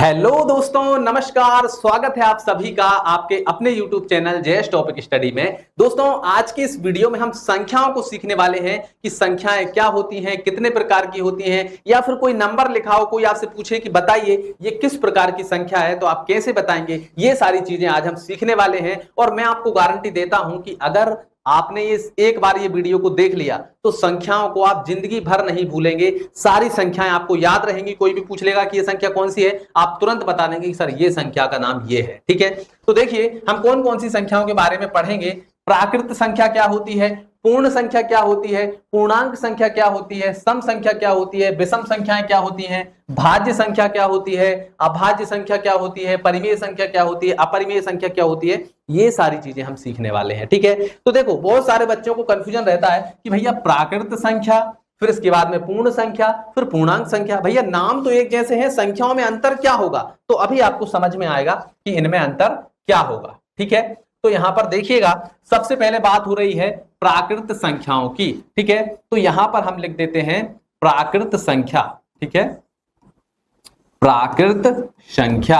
Hello दोस्तों, नमस्कार। स्वागत है आप सभी का आपके अपने YouTube channel Jayesh topic study में। दोस्तों, आज के इस वीडियो में हम संख्याओं को सीखने वाले हैं कि संख्याएं क्या होती हैं, कितने प्रकार की होती हैं, या फिर कोई नंबर लिखा हो, कोई आपसे पूछे कि बताइए ये किस प्रकार की संख्या है, तो आप कैसे बताएंगे। ये सारी चीजें आज हम सीखने वाले हैं और मैं आपको गारंटी देता हूं कि अगर आपने ये एक बार ये वीडियो को देख लिया तो संख्याओं को आप जिंदगी भर नहीं भूलेंगे। सारी संख्याएं आपको याद रहेंगी। कोई भी पूछ लेगा कि ये संख्या कौन सी है, आप तुरंत बता देंगे कि सर ये संख्या का नाम ये है। ठीक है, तो देखिए हम कौन कौन सी संख्याओं के बारे में पढ़ेंगे। प्राकृत संख्या क्या होती है, पूर्ण संख्या क्या होती है, पूर्णांक संख्या क्या होती है, सम संख्या क्या होती है, विषम संख्याएं क्या होती हैं, भाज्य संख्या क्या होती है, अभाज्य संख्या क्या होती है, परिमेय संख्या क्या होती है, अपरिमेय संख्या क्या होती है। ये सारी चीजें हम सीखने वाले हैं। ठीक है, तो देखो बहुत सारे बच्चों को कंफ्यूजन रहता है कि भैया प्राकृत संख्या, फिर इसके बाद में पूर्ण संख्या, फिर पूर्णांक संख्या। भैया नाम तो एक जैसे हैं, संख्याओं में अंतर क्या होगा, तो अभी आपको समझ में आएगा कि इनमें अंतर क्या होगा। ठीक है, तो यहां पर देखिएगा, सबसे पहले बात हो रही है प्राकृत संख्याओं की। ठीक है, तो यहां पर हम लिख देते हैं प्राकृत संख्या। ठीक है, प्राकृत संख्या।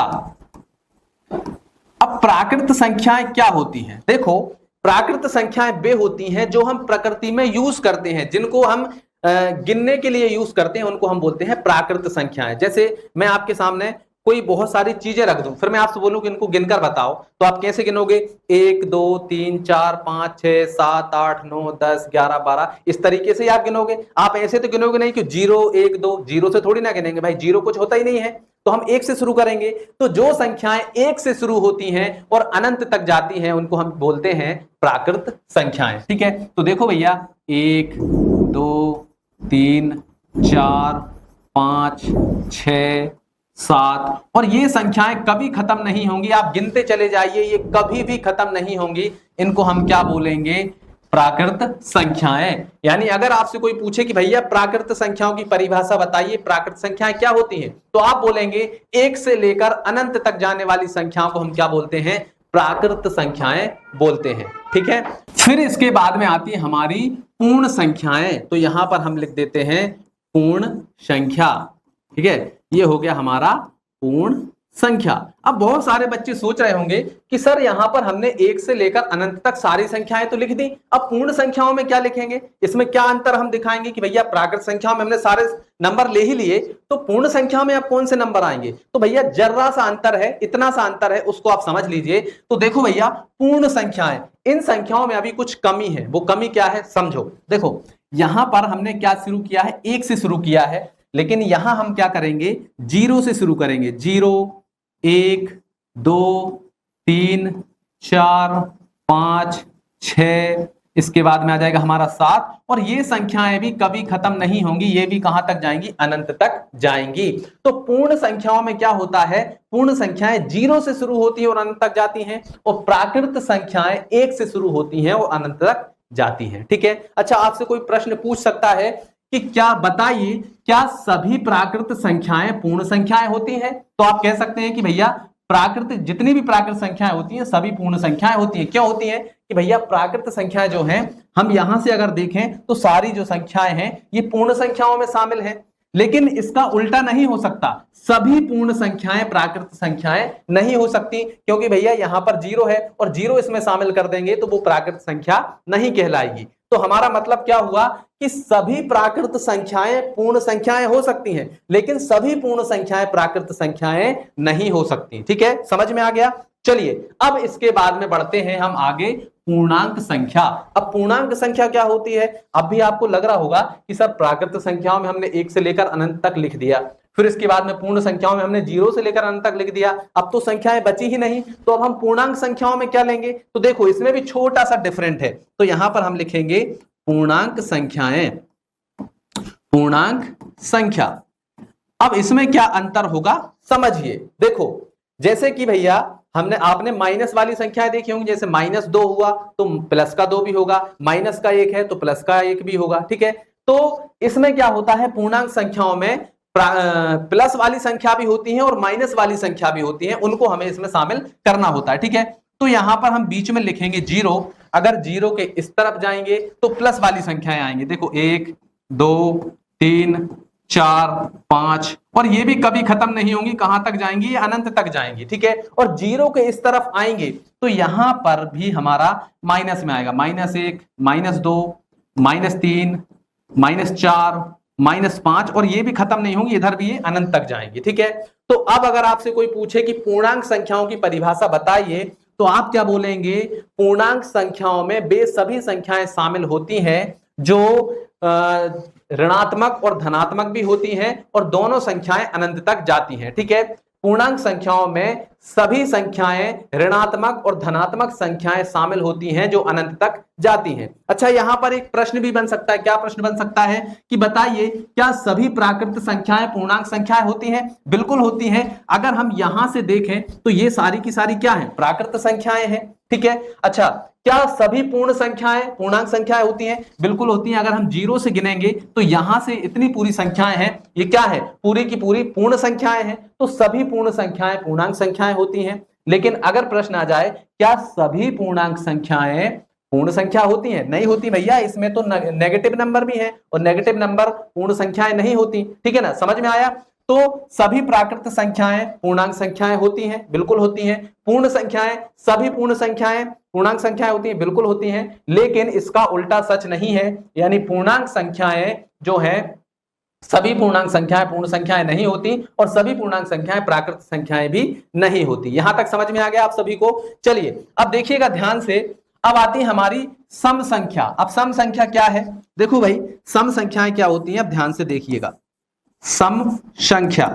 अब प्राकृत संख्याएं क्या होती हैं, देखो प्राकृत संख्याएं वे होती हैं जो हम प्रकृति में यूज करते हैं, जिनको हम गिनने के लिए यूज करते हैं, उनको हम बोलते हैं प्राकृत संख्याएं। जैसे मैं आपके सामने कोई बहुत सारी चीजें रख दूं, फिर मैं आपसे बोलूं कि इनको गिनकर बताओ, तो आप कैसे गिनोगे? 1 2 3 4 5 6 7 8 9 10 11 12, इस तरीके से आप गिनोगे। आप ऐसे तो गिनोगे नहीं कि 0 1 2, 0 से थोड़ी ना गिनेंगे भाई, 0 कुछ होता ही नहीं है, तो हम 1 से शुरू करेंगे। तो जो संख्याएं 1 से शुरू होती हैं और अनंत तक जाती हैं, उनको हम बोलते हैं प्राकृत संख्याएं। ठीक है, तो देखो भैया 1 2 3 4 5 6 7, और ये संख्याएं कभी खत्म नहीं होंगी। आप गिनते चले जाइए, ये कभी भी खत्म नहीं होंगी। इनको हम क्या बोलेंगे? प्राकृत संख्याएं। यानी अगर आपसे कोई पूछे कि भैया प्राकृत संख्याओं की परिभाषा बताइए, प्राकृत संख्याएं क्या होती हैं, तो आप बोलेंगे 1 से लेकर अनंत तक जाने वाली संख्याओं को हम क्या बोलते हैं? प्राकृत संख्याएं बोलते हैं। ठीक है, फिर इसके बाद में आती है हमारी पूर्ण संख्याएं। तो यहां पर हम लिख देते हैं पूर्ण संख्या। ठीक है, ये हो गया हमारा पूर्ण संख्या। अब बहुत सारे बच्चे सोच रहे होंगे कि सर यहां पर हमने 1 से लेकर अनंत तक सारी संख्याएं तो लिख दी, अब पूर्ण संख्याओं में क्या लिखेंगे, इसमें क्या अंतर हम दिखाएंगे कि भैया प्राकृत संख्याओं में हमने सारे नंबर ले ही लिए, तो पूर्ण संख्याओं में अब कौन से नंबर आएंगे? तो भैया जर्रा सा अंतर है, इतना सा अंतर है, उसको आप समझ लीजिए। तो देखो भैया पूर्ण संख्याएं, इन संख्याओं में अभी कुछ कमी है। वो कमी क्या है समझो। देखो यहां पर हमने क्या शुरू किया है? 1 से शुरू किया है, लेकिन यहां हम क्या करेंगे? 0 से शुरू करेंगे। 0 1 2 3 4 5 6, इसके बाद में आ जाएगा हमारा 7, और ये संख्याएं भी कभी खत्म नहीं होंगी, ये भी कहां तक जाएंगी? अनंत तक जाएंगी। तो पूर्ण संख्याओं में क्या होता है? पूर्ण संख्याएं 0 से शुरू होती है और अनंत तक जाती हैं, और प्राकृत संख्याएं 1 से शुरू होती हैं और अनंत तक जाती हैं। ठीक है, अच्छा आपसे कोई प्रश्न पूछ सकता है कि क्या बताइए, क्या सभी प्राकृत संख्याएं पूर्ण संख्याएं होती हैं? तो आप कह सकते हैं कि भैया प्राकृत जितनी भी प्राकृत संख्याएं होती हैं सभी पूर्ण संख्याएं होती हैं। क्यों होती हैं? कि भैया प्राकृत संख्याएं जो हैं, हम यहां से अगर देखें तो सारी जो संख्याएं हैं ये पूर्ण संख्याओं में शामिल हैं, लेकिन इसका उल्टा नहीं हो सकता। सभी पूर्ण संख्याएं प्राकृत संख्याएं नहीं हो सकती, क्योंकि भैया यहां पर 0 है और 0 इसमें शामिल कर देंगे तो वो प्राकृत संख्या नहीं कहलाएगी। तो हमारा मतलब क्या हुआ कि सभी प्राकृत संख्याएं पूर्ण संख्याएं हो सकती हैं, लेकिन सभी पूर्ण संख्याएं प्राकृत संख्याएं नहीं हो सकती। ठीक है, समझ में आ गया? चलिए अब इसके बाद में बढ़ते हैं हम आगे, पूर्णांक संख्या। अब पूर्णांक संख्या क्या होती है? अब भी आपको लग रहा होगा कि सर प्राकृत संख्याओं में हमने 1 से लेकर अनंत तक लिख दिया, फिर इसके बाद में पूर्ण संख्याओं में हमने 0 से लेकर अनंत तक लिख दिया, अब तो संख्याएं बची ही नहीं, तो अब हम पूर्णांक संख्याओं में क्या लेंगे? तो देखो इसमें भी छोटा सा डिफरेंट है, तो यहां पर हम लिखेंगे पूर्णांक संख्याएं। पूर्णांक संख्या, अब इसमें क्या अंतर होगा समझिए। देखो जैसे कि भैया आपने माइनस वाली संख्याएं देखी होंगी, जैसे -2 हुआ तो प्लस का 2 भी होगा, माइनस का 1 है तो प्लस का 1 भी होगा। ठीक है, तो इसमें क्या होता है? पूर्णांक संख्याओं में प्लस वाली संख्या भी होती है और माइनस वाली संख्या भी होती है, उनको हमें इसमें शामिल करना होता है। ठीक है, तो यहां पर हम बीच में लिखेंगे 0। अगर 0 के इस तरफ जाएंगे तो प्लस वाली संख्याएं आएंगी। देखो 1 2 3 4, 5 और ये भी कभी खत्म नहीं होंगी, कहां तक जाएंगी, ये अनंत तक जाएंगी, ठीक है। और जीरो के इस तरफ आएंगे तो यहां पर भी हमारा माइनस में आएगा, -1, -2, -3, -4, -5 और ये भी खत्म नहीं होंगी, इधर भी ये अनंत तक जाएंगे, ठीक है। तो अब अगर आपसे कोई पूछे कि पूर्णांक संख्याओं की परिभाषा बताइए, तो आप क्या बोलेंगे, पूर्णांक संख्याओं में वे सभी संख्याएं शामिल होती हैं जो ऋणात्मक और धनात्मक भी होती हैं और दोनों संख्याएं अनंत तक जाती हैं, ठीक है। पूर्णांक संख्याओं में सभी संख्याएं ऋणात्मक और धनात्मक संख्याएं शामिल होती हैं जो अनंत तक जाती हैं। अच्छा, यहां पर एक प्रश्न भी बन सकता है, क्या प्रश्न बन सकता है कि बताइए क्या सभी प्राकृत संख्याएं पूर्णांक संख्याएं होती हैं? बिल्कुल होती हैं। अगर हम यहां से देखें तो ये सारी की सारी क्या है, प्राकृत संख्याएं हैं, ठीक है। अच्छा, क्या सभी पूर्ण संख्याएं पूर्णांक संख्याएं होती हैं? बिल्कुल होती हैं। अगर हम 0 से गिनेंगे तो यहां से इतनी पूरी संख्याएं हैं, ये क्या है, पूरी की पूरी पूर्ण संख्याएं हैं। तो सभी पूर्ण संख्याएं पूर्णांक संख्याएं होती हैं। लेकिन अगर प्रश्न आ जाए क्या सभी पूर्णांक संख्याएं पूर्ण संख्या होती हैं? नहीं होती भैया, इसमें तो नेगेटिव नंबर भी है और नेगेटिव नंबर पूर्ण संख्याएं नहीं होती, ठीक है ना, समझ में आया। तो सभी प्राकृत संख्याएं पूर्णांक संख्याएं होती हैं, बिल्कुल होती हैं। पूर्ण संख्याएं, सभी पूर्ण संख्याएं पूर्णांक संख्याएं होती हैं, बिल्कुल होती हैं। लेकिन इसका उल्टा सच नहीं है, यानी पूर्णांक संख्याएं जो है, सभी पूर्णांक संख्याएं पूर्ण संख्याएं नहीं होती और सभी पूर्णांक संख्याएं प्राकृत संख्याएं भी नहीं होती। यहां तक समझ में आ गया आप सभी को? चलिए अब देखिएगा ध्यान से, अब आती है हमारी सम संख्या। अब सम संख्या क्या है? देखो भाई, सम संख्याएं क्या होती हैं, अब ध्यान से देखिएगा। सम संख्या,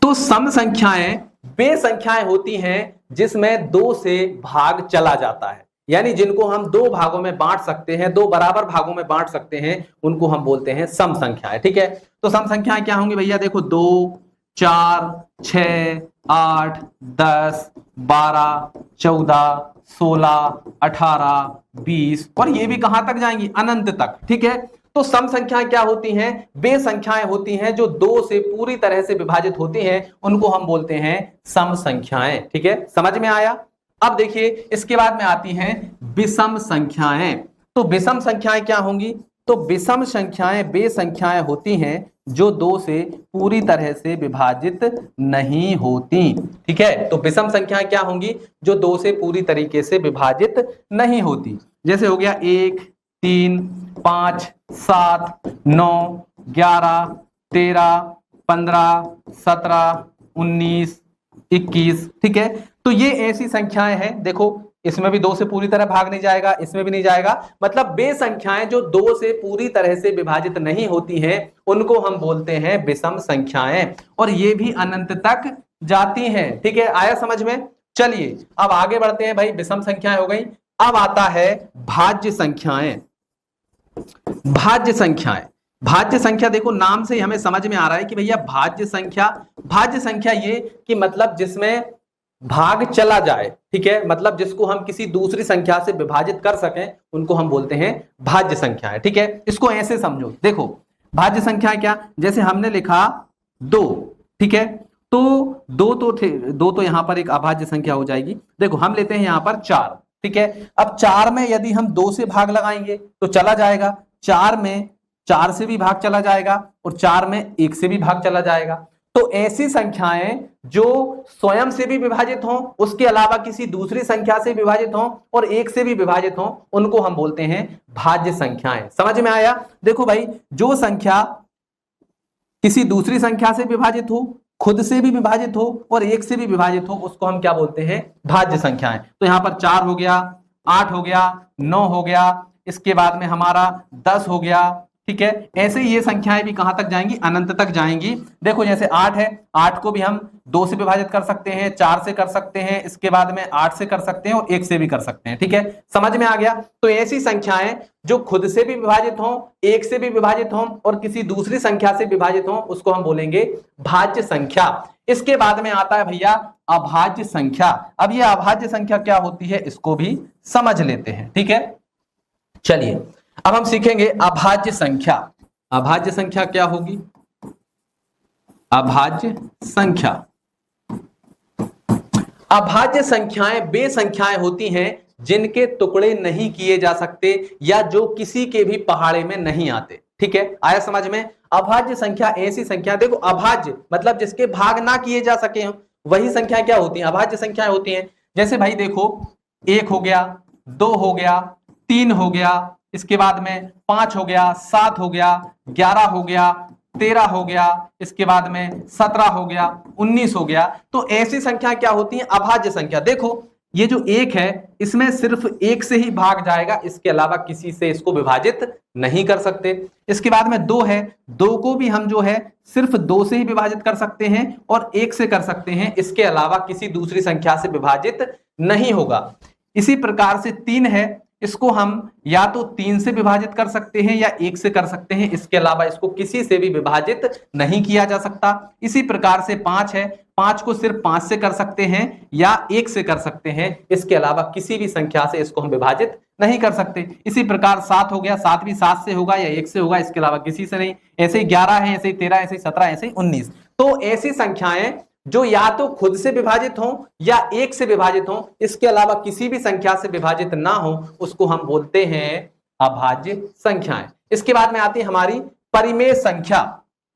तो सम संख्याएं वे संख्याएं होती हैं जिसमें 2 से भाग चला जाता है, यानी जिनको हम 2 भागों में बांट सकते हैं, 2 बराबर भागों में बांट सकते हैं, उनको हम बोलते हैं सम संख्याएं, ठीक है। तो सम संख्याएं क्या होंगी भैया? देखो 2, 4, 6, 8, 10, 12, 14, 16, 18, 20 और ये भी कहां तक जाएंगी? अनंत तक, ठीक है। तो सम संख्याएं क्या होती हैं? वे संख्याएं होती हैं जो 2 से पूरी तरह से विभाजित होती हैं, उनको हम बोलते हैं सम संख्याएं, ठीक है, समझ में आया। अब देखिए इसके बाद में आती हैं विषम संख्याएं। तो विषम संख्याएं क्या होंगी? तो विषम संख्याएं वे संख्याएं होती हैं जो 2 से पूरी तरह से विभाजित नहीं होती, ठीक है। तो विषम संख्याएं क्या होंगी? जो 2 से पूरी तरीके से विभाजित नहीं होती। जैसे हो गया 1, 3, 5, 7, 9, 11, 13, 15, 17, 19, 21, ठीक है। तो ये ऐसी संख्याएं हैं, देखो इसमें भी 2 से पूरी तरह भाग नहीं जाएगा, इसमें भी नहीं जाएगा, मतलब वे संख्याएं जो 2 से पूरी तरह से विभाजित नहीं होती हैं, उनको हम बोलते हैं विषम संख्याएं और ये भी अनंत तक जाती हैं, ठीक है। आया समझ में? चलिए अब आगे बढ़ते हैं भाई, विषम संख्याएं हो गई। अब आता है भाज्य संख्याएं। भाज्य संख्याएं, भाज्य संख्या देखो नाम से ही हमें समझ में आ रहा है कि भैया भाज्य संख्या, भाज्य संख्या ये कि मतलब जिसमें भाग चला जाए, ठीक है, मतलब जिसको हम किसी दूसरी संख्या से विभाजित कर सकें, उनको हम बोलते हैं भाज्य संख्याएं, ठीक है। इसको ऐसे समझो, देखो भाज्य संख्या क्या, जैसे हमने लिखा 2, ठीक है, तो 2 तो यहां पर एक अभाज्य संख्या हो जाएगी। देखो हम लेते हैं यहां पर 4, ठीक है। अब 4 में यदि हम 2 से भाग लगाएंगे तो चला जाएगा, 4 में 4 से भी भाग चला जाएगा और 4 में 1 से भी भाग चला जाएगा। तो ऐसी संख्याएं जो स्वयं से भी विभाजित हों, उसके अलावा किसी दूसरी संख्या से विभाजित हों और 1 से भी विभाजित हों, उनको हम बोलते हैं भाज्य संख्याएं। समझ में आया? देखो भाई, जो संख्या किसी दूसरी संख्या से विभाजित हो, खुद से भी विभाजित हो और 1 से भी विभाजित हो, उसको हम क्या बोलते हैं? भाज्य संख्याएं। तो यहां पर 4 हो गया, 8 हो गया, 9 हो गया, इसके बाद में हमारा 10 हो गया, ठीक है। ऐसे ही ये संख्याएं भी कहां तक जाएंगी? अनंत तक जाएंगी। देखो जैसे 8 है, 8 को भी हम 2 से विभाजित कर सकते हैं, 4 से कर सकते हैं, इसके बाद में 8 से कर सकते हैं और 1 से भी कर सकते हैं, ठीक है, समझ में आ गया। तो ऐसी संख्याएं जो खुद से भी विभाजित हों, 1 से भी विभाजित हों और किसी दूसरी संख्या से विभाजित हों, उसको हम बोलेंगे भाज्य संख्या। इसके बाद में आता है भैया अभाज्य संख्या। अब ये अभाज्य संख्या क्या होती है, इसको भी समझ लेते हैं, ठीक है। चलिए अब हम सीखेंगे अभाज्य संख्या। अभाज्य संख्या क्या होगी? अभाज्य संख्या, अभाज्य संख्याएं वे संख्याएं होती हैं जिनके टुकड़े नहीं किए जा सकते या जो किसी के भी पहाड़े में नहीं आते। ठीक है, आया समझ में। अभाज्य संख्या ऐसी संख्या, देखो अभाज्य मतलब जिसके भाग ना किए जा सके हो, वही संख्या क्या होती है, अभाज्य संख्याएं होती हैं। जैसे भाई देखो 1 हो गया, 2 हो गया, 3 हो गया, इसके बाद में 5 हो गया, 7 हो गया, 11 हो गया, 13 हो गया, इसके बाद में 17 हो गया, 19 हो गया। तो ऐसी संख्या क्या होती है, अभाज्य संख्या। देखो ये जो 1 है इसमें सिर्फ 1 से ही भाग जाएगा, इसके अलावा किसी से इसको विभाजित नहीं कर सकते। इसके बाद में 2 है, 2 को भी हम जो है सिर्फ 2 से ही विभाजित कर सकते हैं और 1 से कर सकते हैं, इसके अलावा किसी दूसरी संख्या से विभाजित नहीं होगा। इसी प्रकार से 3 है, इसको हम या तो 3 से विभाजित कर सकते हैं या 1 से कर सकते हैं, इसके अलावा इसको किसी से भी विभाजित नहीं किया जा सकता। इसी प्रकार से 5 है, 5 को सिर्फ 5 से कर सकते हैं या 1 से कर सकते हैं, इसके अलावा किसी भी संख्या से इसको हम विभाजित नहीं कर सकते। इसी प्रकार 7 हो गया, 7 भी 7 से होगा या 1 से होगा, इसके अलावा किसी से नहीं। ऐसे ही 11 है, ऐसे ही 13, ऐसे ही 17, ऐसे ही 19। तो ऐसी संख्याएं जो या तो खुद से विभाजित हो या 1 से विभाजित हो, इसके अलावा किसी भी संख्या से विभाजित ना हो, उसको हम बोलते हैं अभाज्य संख्याएं। इसके बाद में आती है हमारी परिमेय संख्या।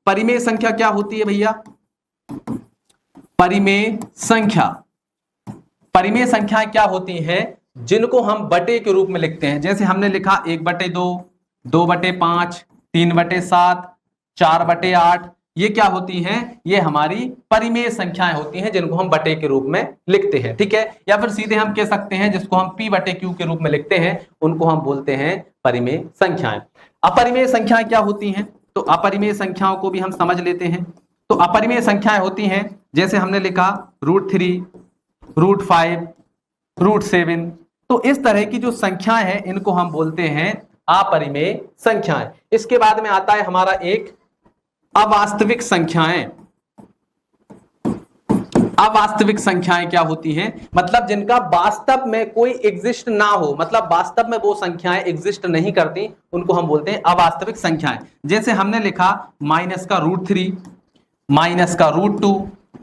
परिमेय संख्या क्या होती है भैया, परिमेय संख्या, परिमेय संख्याएं क्या होती हैं, जिनको हम बटे के रूप में लिखते हैं। जैसे हमने लिखा 1/2, 2/5, 3/7, 4/8, ये क्या होती हैं, ये हमारी परिमेय संख्याएं होती हैं जिनको हम बटे के रूप में लिखते हैं, ठीक है। या फिर सीधे हम कह सकते हैं जिसको हम P/Q के रूप में लिखते हैं, उनको हम बोलते हैं परिमेय संख्याएं। अपरिमेय संख्याएं क्या होती हैं, तो अपरिमेय संख्याओं को भी हम समझ लेते हैं। तो अपरिमेय संख्याएं होती हैं, जैसे हमने लिखा √3, √5, √7। तो इस तरह की जो संख्याएं हैं इनको हम बोलते हैं अपरिमेय संख्याएं। इसके बाद में आता है हमारा एक अवास्तविक संख्याएं। अवास्तविक संख्याएं क्या होती हैं, मतलब जिनका वास्तव में कोई एग्जिस्ट ना हो, मतलब वास्तव में वो संख्याएं एग्जिस्ट नहीं करती, उनको हम बोलते हैं अवास्तविक संख्याएं। जैसे हमने लिखा -√3, -√2,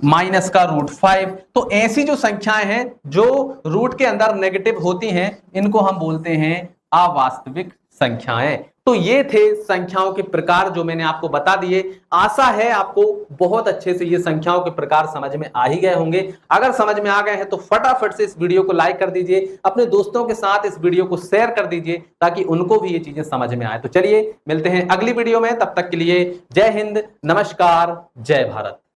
-√5। तो ऐसी जो संख्याएं हैं जो रूट के अंदर नेगेटिव होती हैं, इनको हम बोलते हैं अवास्तविक संख्याएं। तो ये थे संख्याओं के प्रकार जो मैंने आपको बता दिए। आशा है आपको बहुत अच्छे से ये संख्याओं के प्रकार समझ में आ ही गए होंगे। अगर समझ में आ गए हैं तो फटाफट से इस वीडियो को लाइक कर दीजिए, अपने दोस्तों के साथ इस वीडियो को शेयर कर दीजिए ताकि उनको भी ये चीजें समझ में आए। तो चलिए मिलते हैं अगली वीडियो में, तब तक के लिए जय हिंद, नमस्कार, जय भारत।